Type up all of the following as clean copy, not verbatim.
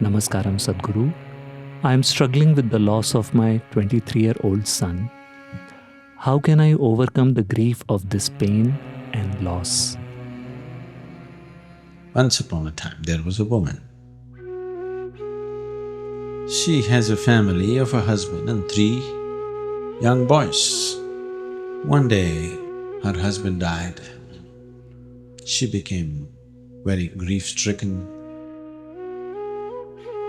Namaskaram, Sadhguru. I am struggling with the loss of my 23-year-old son. How can I overcome the grief of this pain and loss? Once upon a time, there was a woman. She has a family of a husband and three young boys. One day, her husband died. She became very grief-stricken.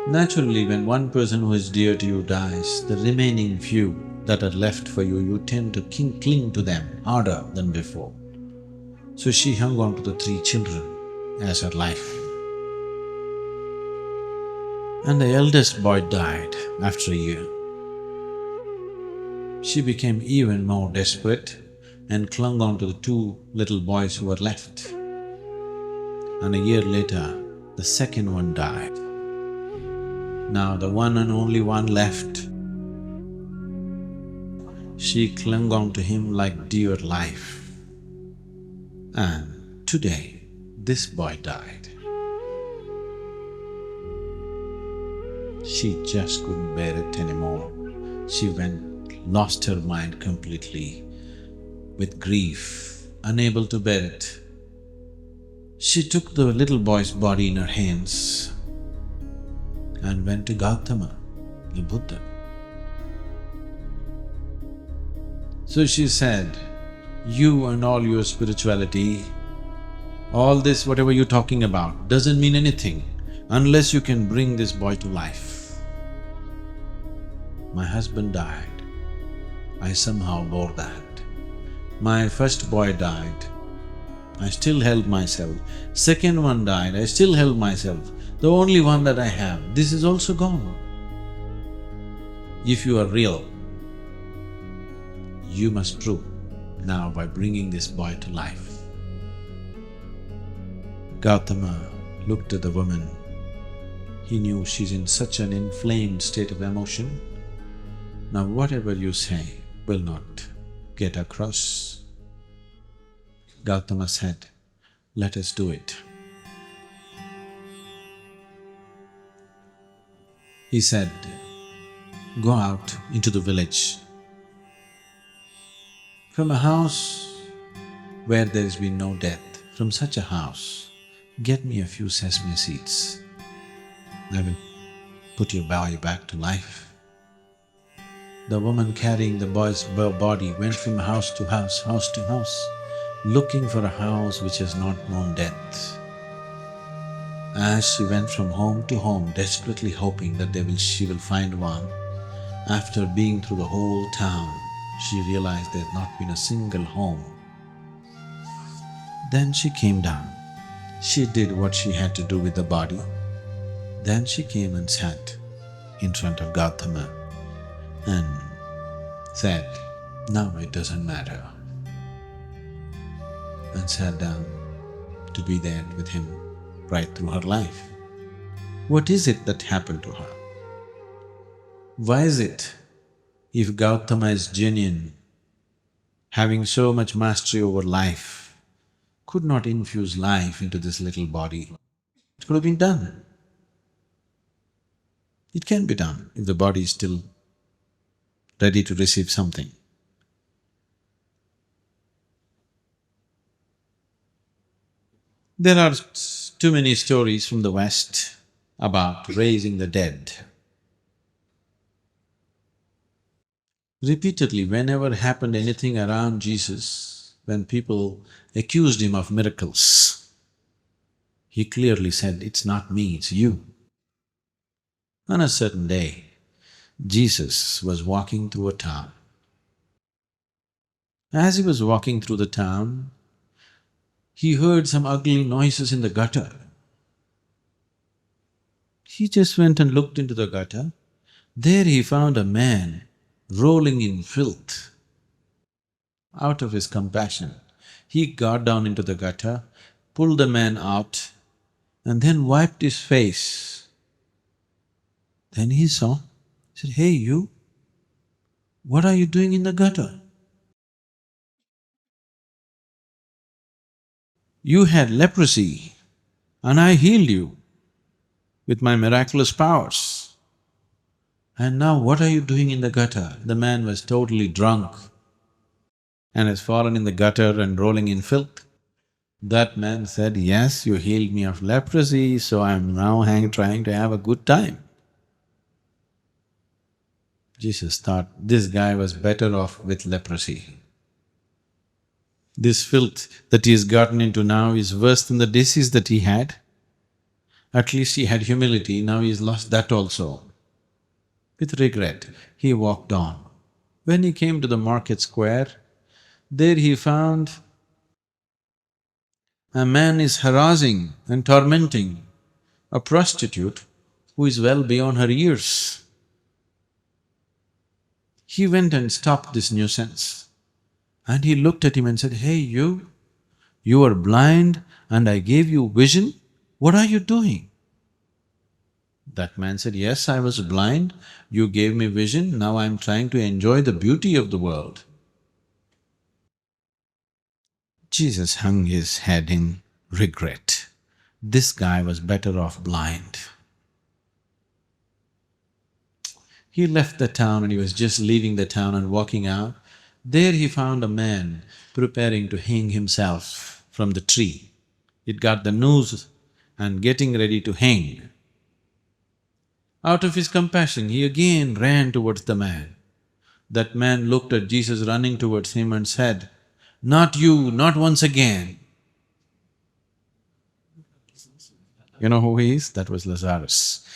Naturally, when one person who is dear to you dies, the remaining few that are left for you, you tend to cling to them harder than before. So she hung on to the three children as her life. And the eldest boy died after a year. She became even more desperate and clung on to the two little boys who were left. And a year later, the second one died. Now the one and only one left. She clung on to him like dear life. And today, this boy died. She just couldn't bear it anymore. She lost her mind completely with grief, unable to bear it. She took the little boy's body in her hands and went to Gautama, the Buddha. So she said, "You and all your spirituality, all this whatever you're talking about doesn't mean anything unless you can bring this boy to life. My husband died, I somehow bore that. My first boy died, I still held myself. Second one died, I still held myself. The only one that I have, this is also gone. If you are real, you must prove now by bringing this boy to life." Gautama looked at the woman. He knew she's in such an inflamed state of emotion. Now whatever you say will not get across. Gautama said, "Let us do it." He said, "Go out into the village. From a house where there has been no death, from such a house, get me a few sesame seeds. I will put your boy back to life." The woman carrying the boy's body went from house to house, looking for a house which has not known death. As she went from home to home, desperately hoping that she will find one, after being through the whole town, she realized there had not been a single home. Then she came down. She did what she had to do with the body. Then she came and sat in front of Gautama and said, "Now it doesn't matter," and sat down to be there with him right through her life. What is it that happened to her? Why is it, if Gautama is genuine, having so much mastery over life, could not infuse life into this little body? It could have been done. It can be done if the body is still ready to receive something. There are too many stories from the West about raising the dead. Repeatedly, whenever happened anything around Jesus, when people accused him of miracles, he clearly said, "It's not me, it's you." On a certain day, Jesus was walking through a town. As he was walking through the town, he heard some ugly noises in the gutter. He just went and looked into the gutter. There he found a man rolling in filth. Out of his compassion, he got down into the gutter, pulled the man out, and then wiped his face. Then he saw, he said, "Hey you, what are you doing in the gutter? You had leprosy and I healed you. with my miraculous powers. And now what are you doing in the gutter? The man was totally drunk and has fallen in the gutter and rolling in filth. That man said, yes, you healed me of leprosy, so I'm now trying to have a good time. Jesus thought this guy was better off with leprosy. This filth that he's gotten into now is worse than the disease that he had. At least he had humility, now he's lost that also. With regret, he walked on. When he came to the market square, there he found a man is harassing and tormenting a prostitute who is well beyond her years. He went and stopped this nuisance and he looked at him and said, hey you are blind and I gave you vision, what are you doing? That man said, yes, I was blind, you gave me vision, now I'm trying to enjoy the beauty of the world. Jesus hung his head in regret. This guy was better off blind. He left the town and he was just leaving the town and walking out. There he found a man preparing to hang himself from the tree. It got the noose and getting ready to hang. Out of his compassion, he again ran towards the man. That man looked at Jesus running towards him and said, not you, not once again. You know who he is? That was Lazarus.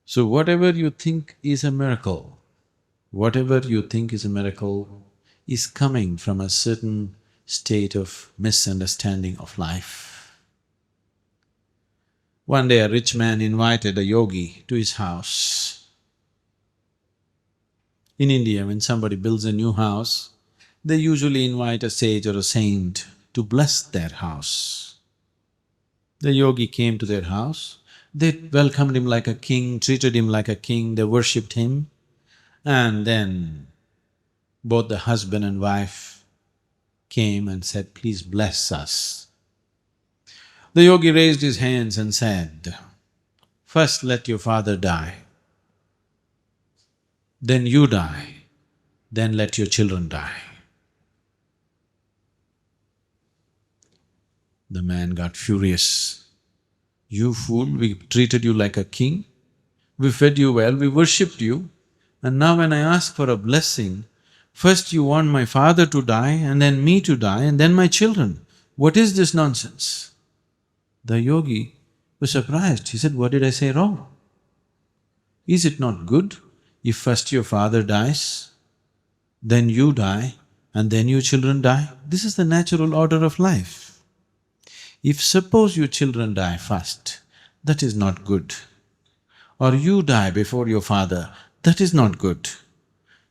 So whatever you think is a miracle, whatever you think is a miracle is coming from a certain state of misunderstanding of life. One day a rich man invited a yogi to his house. In India, when somebody builds a new house, they usually invite a sage or a saint to bless their house. The yogi came to their house, they welcomed him like a king, treated him like a king, they worshipped him, and then both the husband and wife came and said, please bless us. The yogi raised his hands and said, first let your father die, then you die, then let your children die. The man got furious. You fool, we treated you like a king, we fed you well, we worshipped you, and now when I ask for a blessing, first you want my father to die and then me to die and then my children. What is this nonsense? The yogi was surprised. He said, what did I say wrong? Is it not good if first your father dies, then you die and then your children die? This is the natural order of life. If suppose your children die first, that is not good. Or you die before your father, that is not good.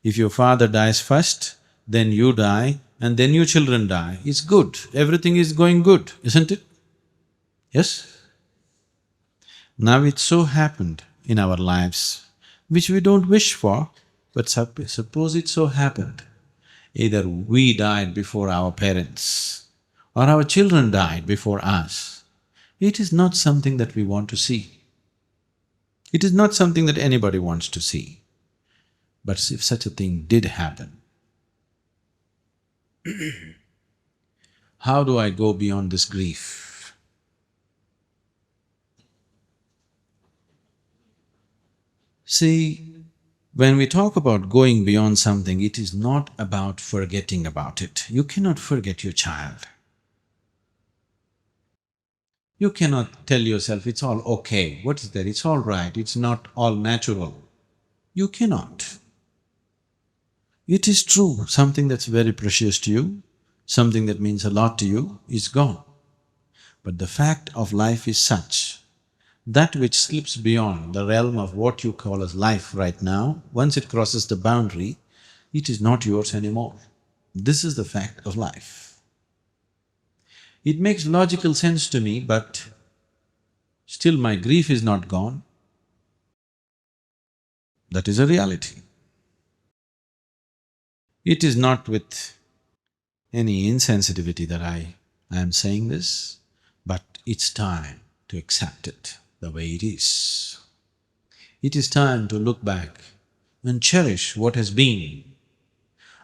If your father dies first, then you die and then your children die, it's good, everything is going good, isn't it? Yes? Now it so happened in our lives, which we don't wish for, but suppose it so happened, either we died before our parents or our children died before us, it is not something that we want to see. It is not something that anybody wants to see. But if such a thing did happen, how do I go beyond this grief? See, when we talk about going beyond something, it is not about forgetting about it. You cannot forget your child. You cannot tell yourself, it's all okay, what is there, it's all right, it's not all natural. You cannot. It is true, something that's very precious to you, something that means a lot to you is gone. But the fact of life is such, that which slips beyond the realm of what you call as life right now, once it crosses the boundary, it is not yours anymore. This is the fact of life. It makes logical sense to me, but still my grief is not gone. That is a reality. It is not with any insensitivity that I am saying this, but it's time to accept it the way it is. It is time to look back and cherish what has been.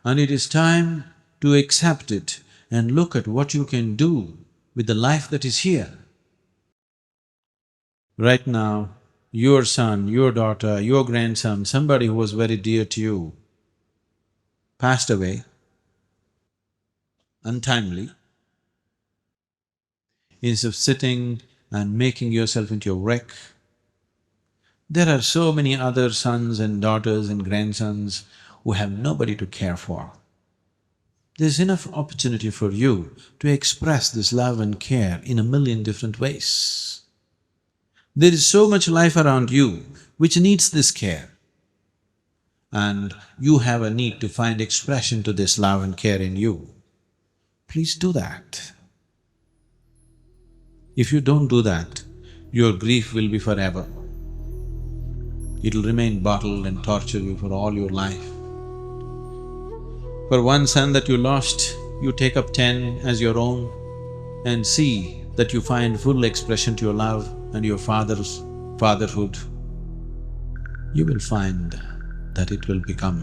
And it is time to accept it and look at what you can do with the life that is here. Right now, your son, your daughter, your grandson, somebody who was very dear to you, passed away untimely. Instead of sitting and making yourself into a wreck, there are so many other sons and daughters and grandsons who have nobody to care for. There's enough opportunity for you to express this love and care in a million different ways. There is so much life around you which needs this care, and you have a need to find expression to this love and care in you. Please do that. If you don't do that, your grief will be forever. It'll remain bottled and torture you for all your life. For one son that you lost, you take up 10 as your own and see that you find full expression to your love and your father's fatherhood. You will find that it will become…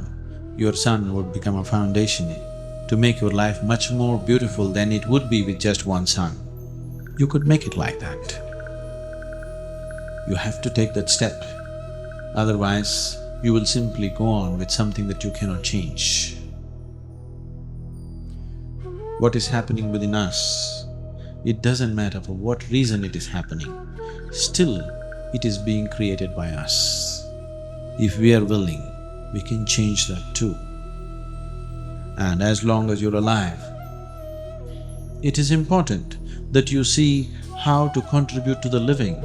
your son would become a foundation to make your life much more beautiful than it would be with just one son. You could make it like that. You have to take that step, otherwise you will simply go on with something that you cannot change. What is happening within us, it doesn't matter for what reason it is happening, still it is being created by us. If we are willing, we can change that too. And as long as you're alive, it is important that you see how to contribute to the living